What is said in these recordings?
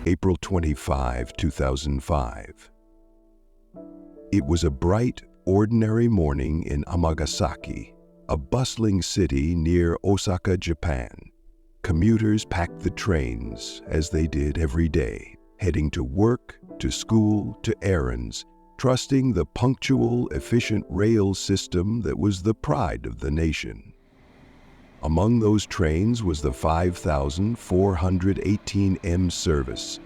April 25, 2005. It was a bright, ordinary morning in Amagasaki, a bustling city near Osaka, Japan. Commuters packed the trains, as they did every day, heading to work, to school, to errands, trusting the punctual, efficient rail system that was the pride of the nation. Among those trains was the 5418M service,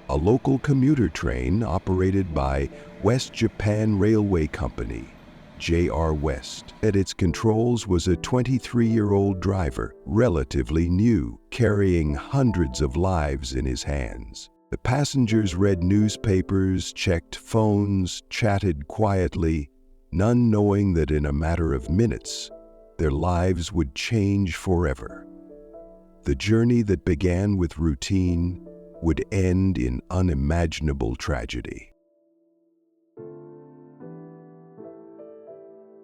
a local commuter train operated by West Japan Railway Company, JR West. At its controls was a 23-year-old driver, relatively new, carrying hundreds of lives in his hands. The passengers read newspapers, checked phones, chatted quietly, none knowing that in a matter of minutes, their lives would change forever. The journey that began with routine would end in unimaginable tragedy.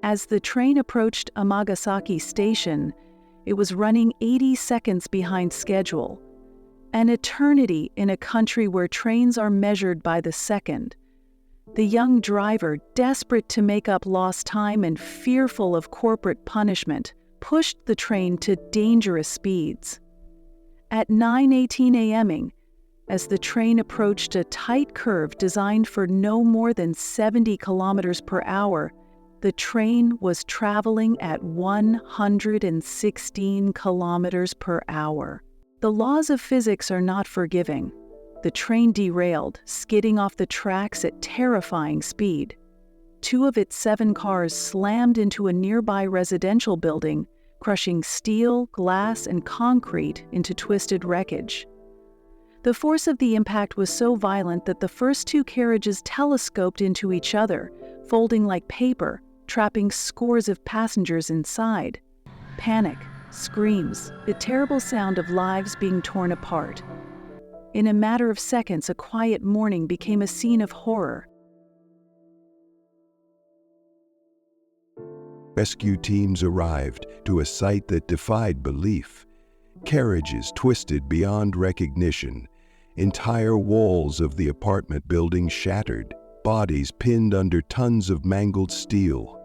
As the train approached Amagasaki Station, it was running 80 seconds behind schedule, an eternity in a country where trains are measured by the second. The young driver, desperate to make up lost time and fearful of corporate punishment, pushed the train to dangerous speeds. At 9:18 a.m., as the train approached a tight curve designed for no more than 70 kilometers per hour, the train was traveling at 116 kilometers per hour. The laws of physics are not forgiving. The train derailed, skidding off the tracks at terrifying speed. 2 of its 7 cars slammed into a nearby residential building, crushing steel, glass, and concrete into twisted wreckage. The force of the impact was so violent that the first 2 carriages telescoped into each other, folding like paper, trapping scores of passengers inside. Panic, screams, the terrible sound of lives being torn apart. In a matter of seconds, a quiet morning became a scene of horror. Rescue teams arrived to a site that defied belief. Carriages twisted beyond recognition, entire walls of the apartment building shattered, bodies pinned under tons of mangled steel.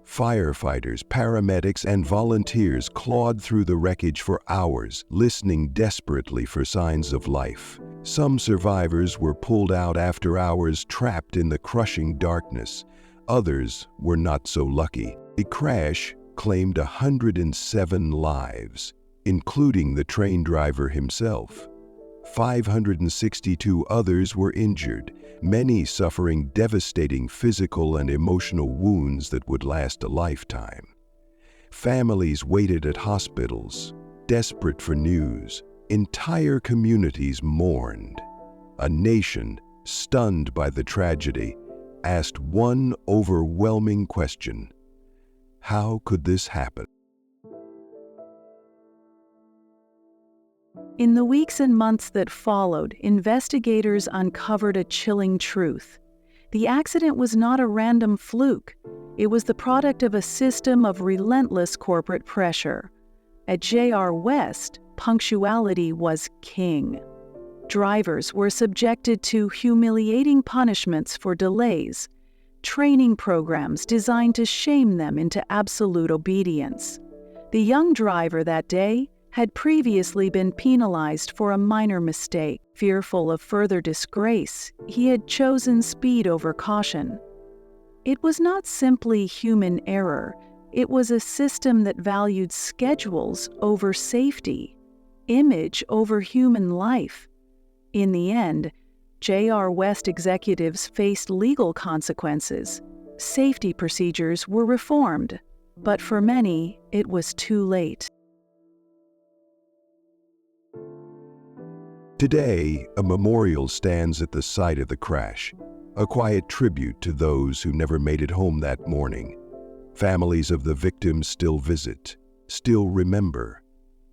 Firefighters, paramedics, and volunteers clawed through the wreckage for hours, listening desperately for signs of life. Some survivors were pulled out after hours, trapped in the crushing darkness. Others were not so lucky. The crash claimed 107 lives, including the train driver himself. 562 others were injured, many suffering devastating physical and emotional wounds that would last a lifetime. Families waited at hospitals, desperate for news. Entire communities mourned. A nation, stunned by the tragedy, asked one overwhelming question: how could this happen? In the weeks and months that followed, investigators uncovered a chilling truth. The accident was not a random fluke. It was the product of a system of relentless corporate pressure. At JR West, punctuality was king. Drivers were subjected to humiliating punishments for delays, training programs designed to shame them into absolute obedience. The young driver that day had previously been penalized for a minor mistake. Fearful of further disgrace, he had chosen speed over caution. It was not simply human error, it was a system that valued schedules over safety, image over human life. In the end, JR West executives faced legal consequences. Safety procedures were reformed, but for many, it was too late. Today, a memorial stands at the site of the crash, a quiet tribute to those who never made it home that morning. Families of the victims still visit, still remember.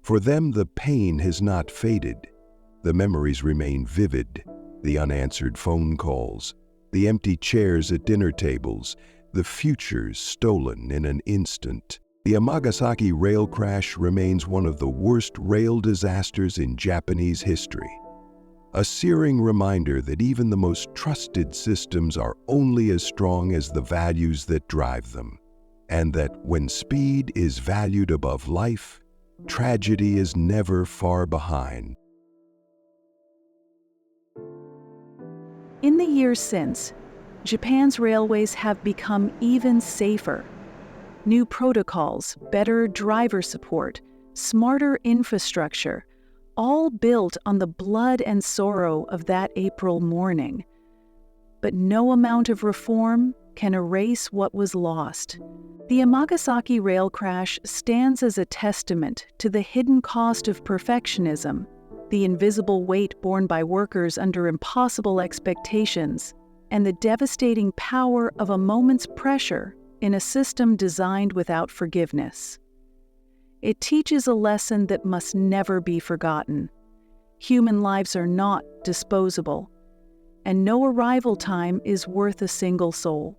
For them, the pain has not faded. The memories remain vivid, the unanswered phone calls, the empty chairs at dinner tables, the futures stolen in an instant. The Amagasaki Rail Crash remains one of the worst rail disasters in Japanese history. A searing reminder that even the most trusted systems are only as strong as the values that drive them, and that when speed is valued above life, tragedy is never far behind. In the years since, Japan's railways have become even safer. New protocols, better driver support, smarter infrastructure, all built on the blood and sorrow of that April morning. But no amount of reform can erase what was lost. The Amagasaki Rail Crash stands as a testament to the hidden cost of perfectionism, the invisible weight borne by workers under impossible expectations, and the devastating power of a moment's pressure in a system designed without forgiveness. It teaches a lesson that must never be forgotten. Human lives are not disposable, and no arrival time is worth a single soul.